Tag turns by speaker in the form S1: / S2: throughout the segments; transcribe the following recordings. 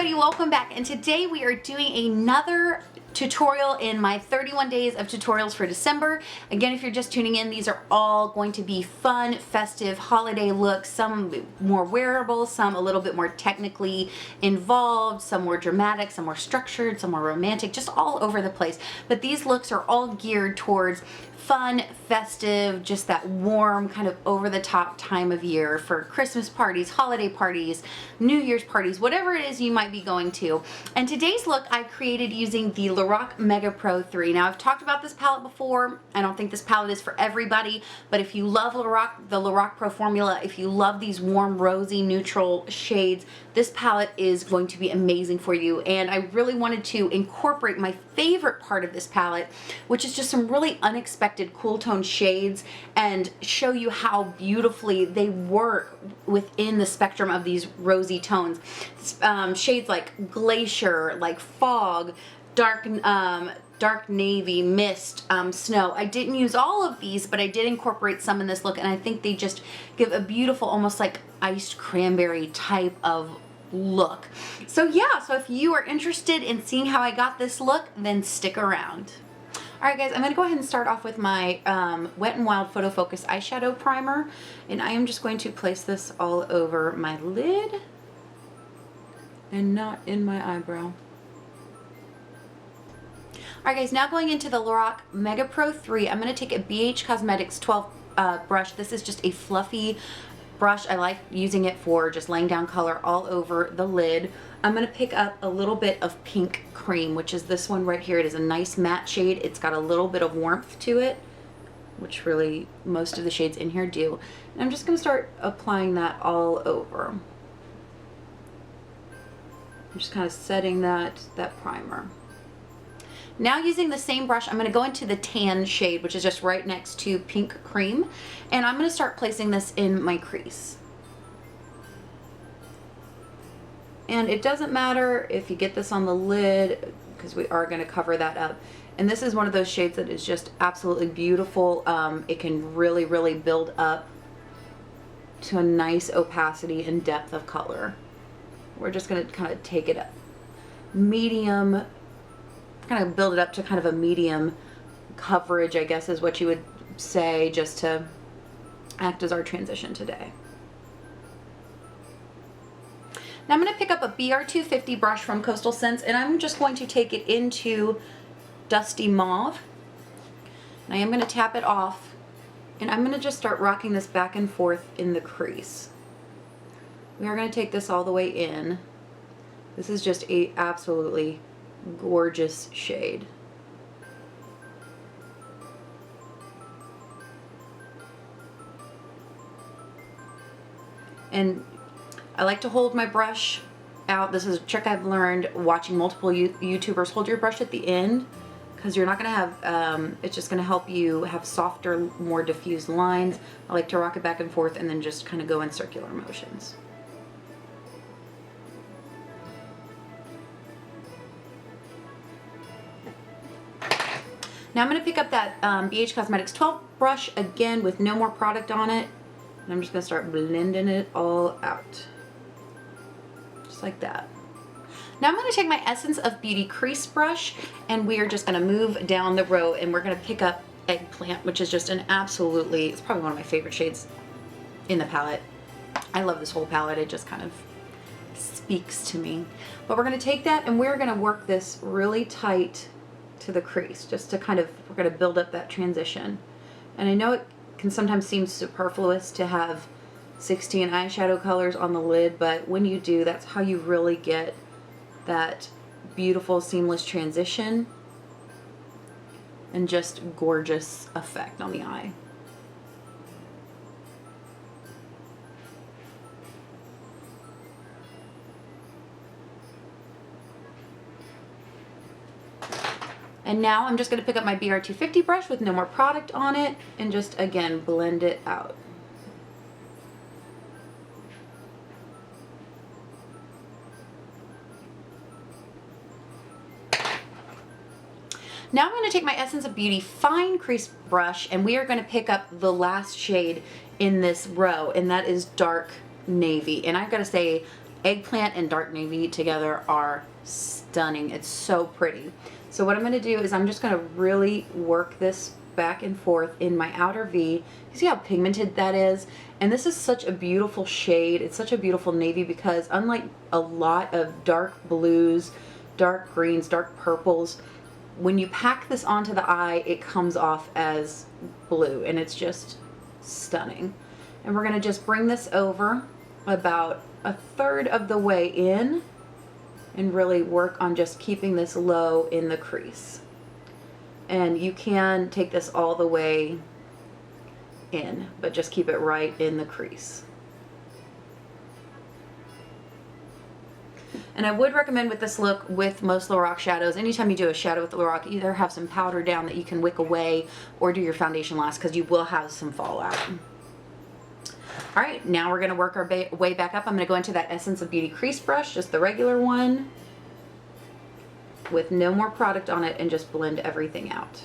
S1: everybody, welcome back, and today we are doing another tutorial in my 31 days of tutorials for December. Again, if you're just tuning in, these are all going to be fun, festive, holiday looks, some more wearable, some a little bit more technically involved, some more dramatic, some more structured, some more romantic, just all over the place. But these looks are all geared towards fun, festive, just that warm, kind of over-the-top time of year for Christmas parties, holiday parties, New Year's parties, whatever it is you might be going to. And today's look I created using the Lorac Mega Pro 3. Now, I've talked about this palette before. I don't think this palette is for everybody, but if you love Lorac, the Lorac Pro formula, if you love these warm, rosy, neutral shades, this palette is going to be amazing for you. And I really wanted to incorporate my favorite part of this palette, which is just some really unexpected cool tone shades, and show you how beautifully they work within the spectrum of these rosy tones. Shades like glacier, like fog, dark navy, mist, snow. I didn't use all of these, but I did incorporate some in this look, and I think they just give a beautiful, almost like iced cranberry type of look. So yeah, so if you are interested in seeing how I got this look, then stick around. Alright guys, I'm going to go ahead and start off with my Wet n Wild Photo Focus eyeshadow primer, and I am just going to place this all over my lid and not in my eyebrow. Alright guys, now going into the Lorac Mega Pro 3, I'm going to take a BH Cosmetics 12 brush. This is just a fluffy brush. I like using it for just laying down color all over the lid. I'm going to pick up a little bit of pink cream, which is this one right here. It is a nice matte shade. It's got a little bit of warmth to it, which really most of the shades in here do. And I'm just going to start applying that all over. I'm just kind of setting that primer. Now using the same brush, I'm going to go into the tan shade, which is just right next to pink cream, and I'm going to start placing this in my crease. And it doesn't matter if you get this on the lid, because we are going to cover that up. And this is one of those shades that is just absolutely beautiful. It can really, really build up to a nice opacity and depth of color. We're just going to kind of take it up medium, kind of build it up to kind of a medium coverage, I guess is what you would say, just to act as our transition today. Now I'm going to pick up a BR250 brush from Coastal Scents, and I'm just going to take it into Dusty Mauve. And I am going to tap it off, and I'm going to just start rocking this back and forth in the crease. We are going to take this all the way in. This is just a absolutely gorgeous shade. And I like to hold my brush out. This is a trick I've learned watching multiple YouTubers. Hold your brush at the end, because you're not going to have, it's just going to help you have softer, more diffused lines. I like to rock it back and forth and then just kind of go in circular motions. Now I'm going to pick up that BH Cosmetics 12 brush again with no more product on it, and I'm just going to start blending it all out. Just like that. Now I'm going to take my Essence of Beauty crease brush, and we are just going to move down the row, and we're going to pick up Eggplant, which is just an absolutely, it's probably one of my favorite shades in the palette. I love this whole palette. It just kind of speaks to me. But we're going to take that, and we're going to work this really tight to the crease, just to kind of, we're going to build up that transition. And I know it can sometimes seem superfluous to have 16 eyeshadow colors on the lid, but when you do, that's how you really get that beautiful seamless transition and just gorgeous effect on the eye. And now I'm just going to pick up my BR250 brush with no more product on it and just, again, blend it out. Now I'm going to take my Essence of Beauty fine crease brush, and we are going to pick up the last shade in this row, and that is Dark Navy. And I've got to say, eggplant and dark navy together are stunning. It's so pretty. So what I'm going to do is I'm just going to really work this back and forth in my outer V. You see how pigmented that is? And this is such a beautiful shade. It's such a beautiful navy because unlike a lot of dark blues, dark greens, dark purples, when you pack this onto the eye, it comes off as blue, and it's just stunning. And we're going to just bring this over about a third of the way in and really work on just keeping this low in the crease. And you can take this all the way in, but just keep it right in the crease. And I would recommend with this look, with most Lorac shadows, anytime you do a shadow with Lorac, either have some powder down that you can wick away or do your foundation last, because you will have some fallout. All right, now we're going to work our way back up. I'm going to go into that Essence of Beauty crease brush, just the regular one, with no more product on it, and just blend everything out.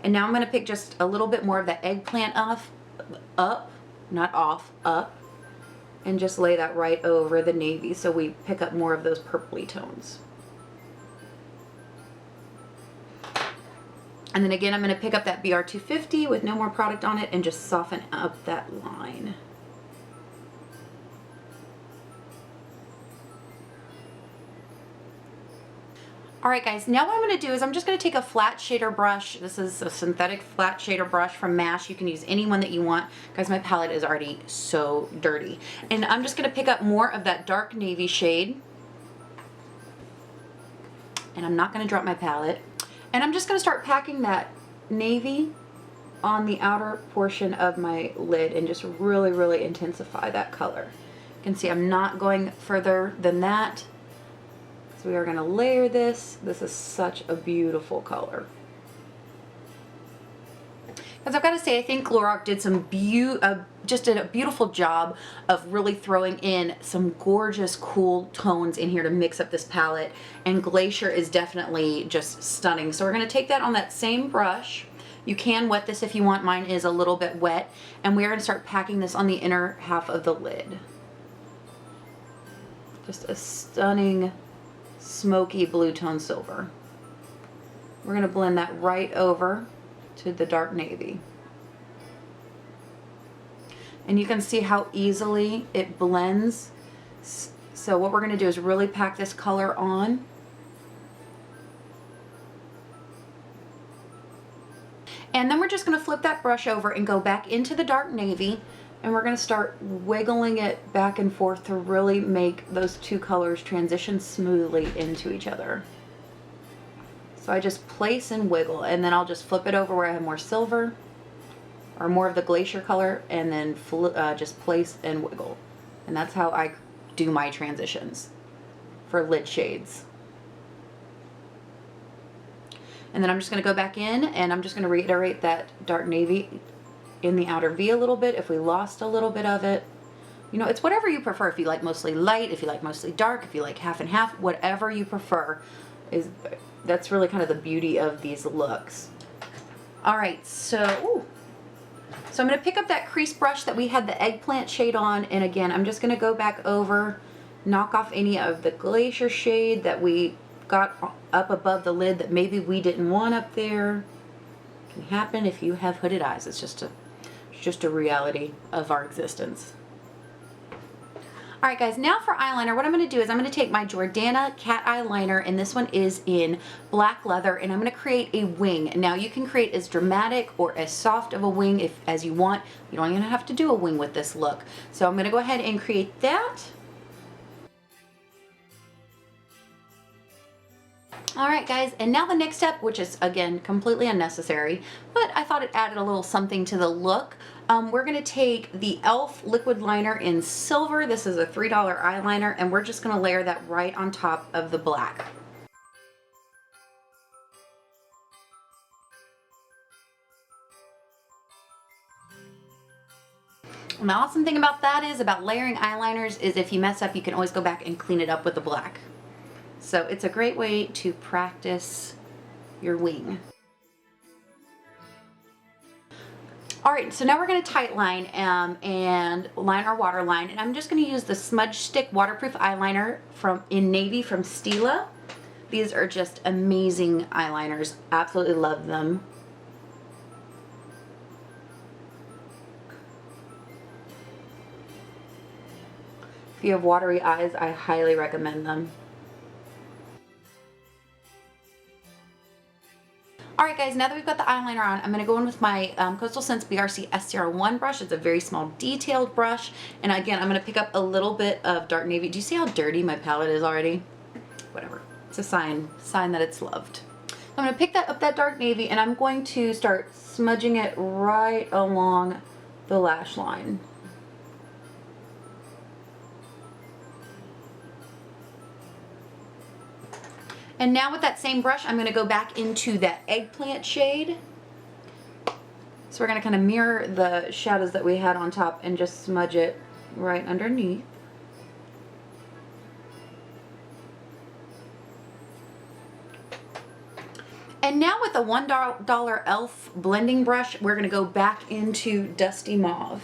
S1: And now I'm going to pick just a little bit more of that eggplant up, and just lay that right over the navy so we pick up more of those purpley tones. And then again, I'm going to pick up that BR250 with no more product on it and just soften up that line. Alright guys, now what I'm going to do is I'm just going to take a flat shader brush. This is a synthetic flat shader brush from MASH. You can use any one that you want. Guys, my palette is already so dirty. And I'm just going to pick up more of that dark navy shade. And I'm not going to drop my palette. And I'm just going to start packing that navy on the outer portion of my lid and just really, really intensify that color. You can see I'm not going further than that. So we are going to layer this. This is such a beautiful color. Because I've got to say, I think Lorac did some just did a beautiful job of really throwing in some gorgeous, cool tones in here to mix up this palette. And Glacier is definitely just stunning. So we're going to take that on that same brush. You can wet this if you want. Mine is a little bit wet. And we're going to start packing this on the inner half of the lid. Just a stunning, smoky blue tone silver. We're going to blend that right over to the dark navy. And you can see how easily it blends. So what we're going to do is really pack this color on. And then we're just going to flip that brush over and go back into the dark navy, and we're going to start wiggling it back and forth to really make those two colors transition smoothly into each other. So I just place and wiggle, and then I'll just flip it over where I have more silver or more of the Glacier color, and then just place and wiggle. And that's how I do my transitions for lid shades. And then I'm just going to go back in, and I'm just going to reiterate that dark navy in the outer V a little bit if we lost a little bit of it. You know, it's whatever you prefer. If you like mostly light, if you like mostly dark, if you like half and half, whatever you prefer, that's really kind of the beauty of these looks. All right, so I'm going to pick up that crease brush that we had the eggplant shade on, and again, I'm just going to go back over, knock off any of the Glacier shade that we got up above the lid that maybe we didn't want up there. It can happen if you have hooded eyes. It's just a reality of our existence. All right, guys, now for eyeliner, what I'm going to do is I'm going to take my Jordana cat eyeliner, and this one is in black leather, and I'm going to create a wing. Now, you can create as dramatic or as soft of a wing as you want. You don't even have to do a wing with this look. So I'm going to go ahead and create that. Alright guys, and now the next step, which is again completely unnecessary, but I thought it added a little something to the look. We're going to take the e.l.f. liquid liner in silver. This is a $3 eyeliner, and we're just going to layer that right on top of the black. And the awesome thing about that is, about layering eyeliners, is if you mess up, you can always go back and clean it up with the black. So it's a great way to practice your wing. All right, so now we're going to tight line and line our waterline, and I'm just going to use the Smudge Stick Waterproof Eyeliner in Navy from Stila. These are just amazing eyeliners. Absolutely love them. If you have watery eyes, I highly recommend them. Alright guys, now that we've got the eyeliner on, I'm going to go in with my Coastal Scents BRC SCR1 brush. It's a very small detailed brush. And again, I'm going to pick up a little bit of dark navy. Do you see how dirty my palette is already? Whatever. It's a sign that it's loved. I'm going to pick up that dark navy and I'm going to start smudging it right along the lash line. And now with that same brush, I'm going to go back into that eggplant shade. So we're going to kind of mirror the shadows that we had on top and just smudge it right underneath. And now with a $1 e.l.f. blending brush, we're going to go back into Dusty Mauve.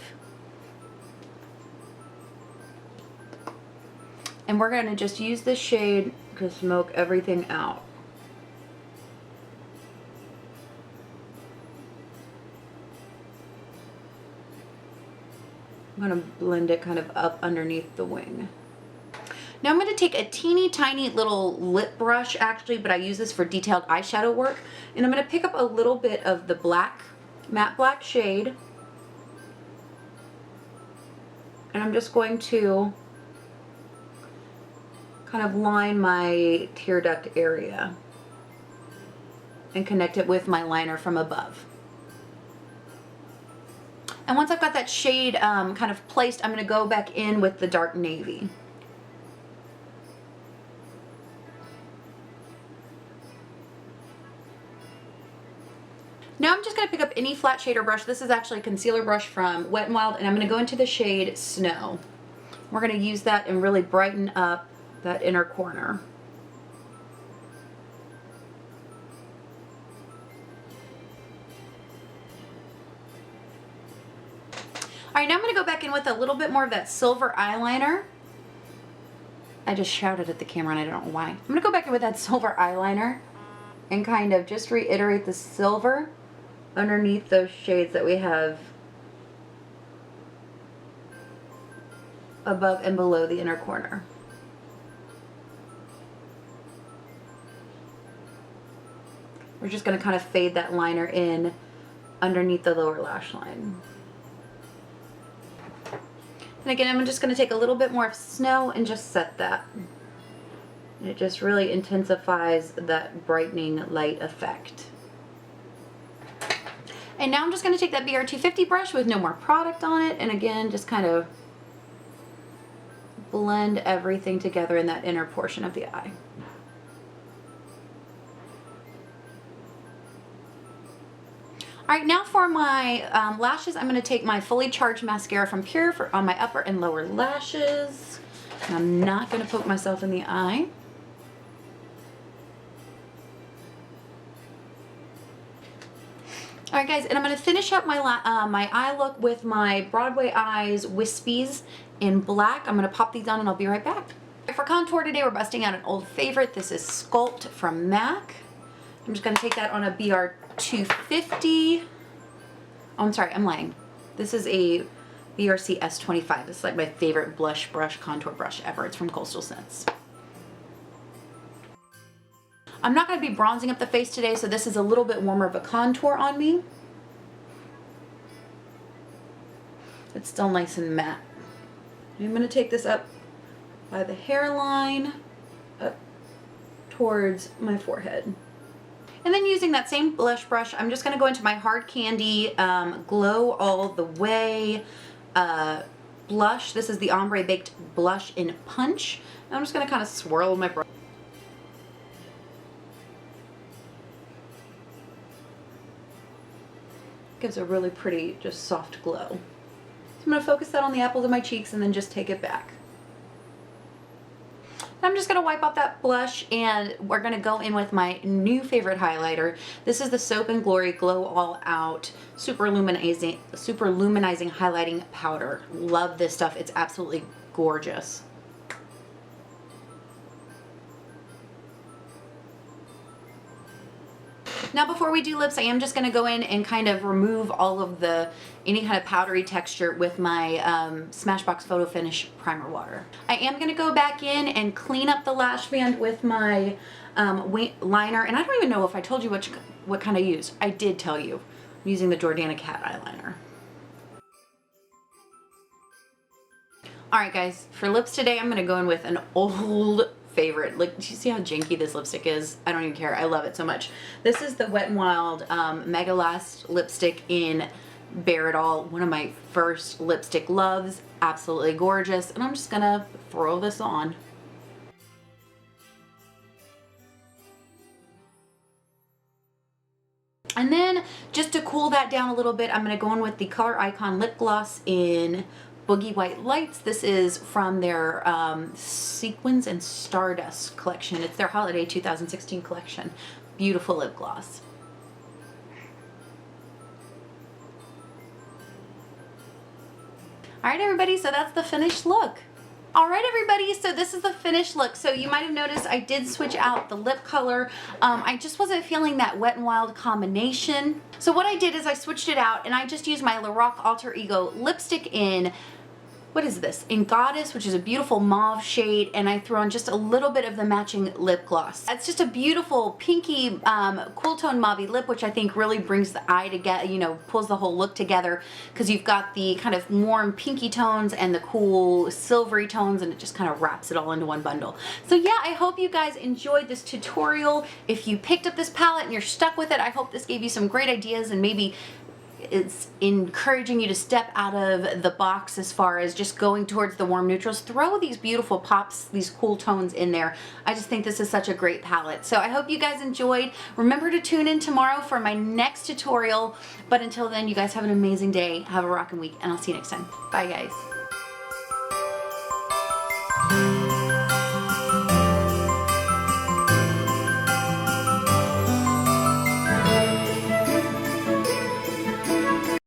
S1: And we're going to just use this shade to smoke everything out. I'm going to blend it kind of up underneath the wing. Now I'm going to take a teeny tiny little lip brush actually, but I use this for detailed eyeshadow work. And I'm going to pick up a little bit of the black, matte black shade. And I'm just going to kind of line my tear duct area and connect it with my liner from above. And once I've got that shade kind of placed, I'm going to go back in with the dark navy. Now I'm just going to pick up any flat shader brush. This is actually a concealer brush from Wet n Wild, and I'm going to go into the shade Snow. We're going to use that and really brighten up that inner corner. Alright, now I'm going to go back in with a little bit more of that silver eyeliner. I just shouted at the camera and I don't know why. I'm going to go back in with that silver eyeliner and kind of just reiterate the silver underneath those shades that we have above and below the inner corner. We're just going to kind of fade that liner in underneath the lower lash line. And again, I'm just going to take a little bit more of Snow and just set that. And it just really intensifies that brightening light effect. And now I'm just going to take that BR250 brush with no more product on it, and again, just kind of blend everything together in that inner portion of the eye. Alright, now for my lashes, I'm going to take my Fully Charged Mascara from Pure on my upper and lower lashes. And I'm not going to poke myself in the eye. Alright guys, and I'm going to finish up my my eye look with my Broadway Eyes Wispies in black. I'm going to pop these on and I'll be right back. For contour today, we're busting out an old favorite. This is Sculpt from MAC. I'm just going to take that on a BR250. Oh, I'm sorry, I'm lying. This is a BRC S25. This is like my favorite blush brush, contour brush ever. It's from Coastal Scents. I'm not going to be bronzing up the face today, so this is a little bit warmer of a contour on me. It's still nice and matte. I'm going to take this up by the hairline, up towards my forehead. And then using that same blush brush, I'm just going to go into my Hard Candy Glow All the Way blush. This is the Ombre Baked Blush in Punch. And I'm just going to kind of swirl my brush. Gives a really pretty, just soft glow. So I'm going to focus that on the apples of my cheeks and then just take it back. I'm just gonna wipe off that blush and we're gonna go in with my new favorite highlighter. This is the Soap and Glory Glow All Out Super Luminizing Highlighting Powder. Love this stuff. It's absolutely gorgeous. Now before we do lips, I am just going to go in and kind of remove all of any kind of powdery texture with my Smashbox Photo Finish Primer Water. I am going to go back in and clean up the lash band with my liner, and I don't even know if I told you what kind I use. I did tell you. I'm using the Jordana Cat Eyeliner. Alright guys, for lips today I'm going to go in with an old favorite. Like, do you see how janky this lipstick is? I don't even care. I love it so much. This is the Wet n Wild Megalast lipstick in Bare It All. One of my first lipstick loves. Absolutely gorgeous. And I'm just gonna throw this on. And then just to cool that down a little bit, I'm gonna go in with the Color Icon Lip Gloss in Boogie White Lights. This is from their Sequins and Stardust collection. It's their Holiday 2016 collection. Beautiful lip gloss. Alright everybody, so that's the finished look. Alright everybody, so this is the finished look. So you might have noticed I did switch out the lip color. I just wasn't feeling that Wet n Wild combination. So what I did is I switched it out and I just used my Lorac Alter Ego lipstick in, what is this? In Goddess, which is a beautiful mauve shade, and I threw on just a little bit of the matching lip gloss. It's just a beautiful pinky, cool tone mauve lip, which I think really brings the eye together, you know, pulls the whole look together, because you've got the kind of warm pinky tones and the cool silvery tones, and it just kind of wraps it all into one bundle. So yeah, I hope you guys enjoyed this tutorial. If you picked up this palette and you're stuck with it, I hope this gave you some great ideas and maybe it's encouraging you to step out of the box as far as just going towards the warm neutrals. Throw these beautiful pops, these cool tones in there. I just think this is such a great palette. So I hope you guys enjoyed. Remember to tune in tomorrow for my next tutorial. But until then, you guys have an amazing day. Have a rockin' week, and I'll see you next time. Bye, guys.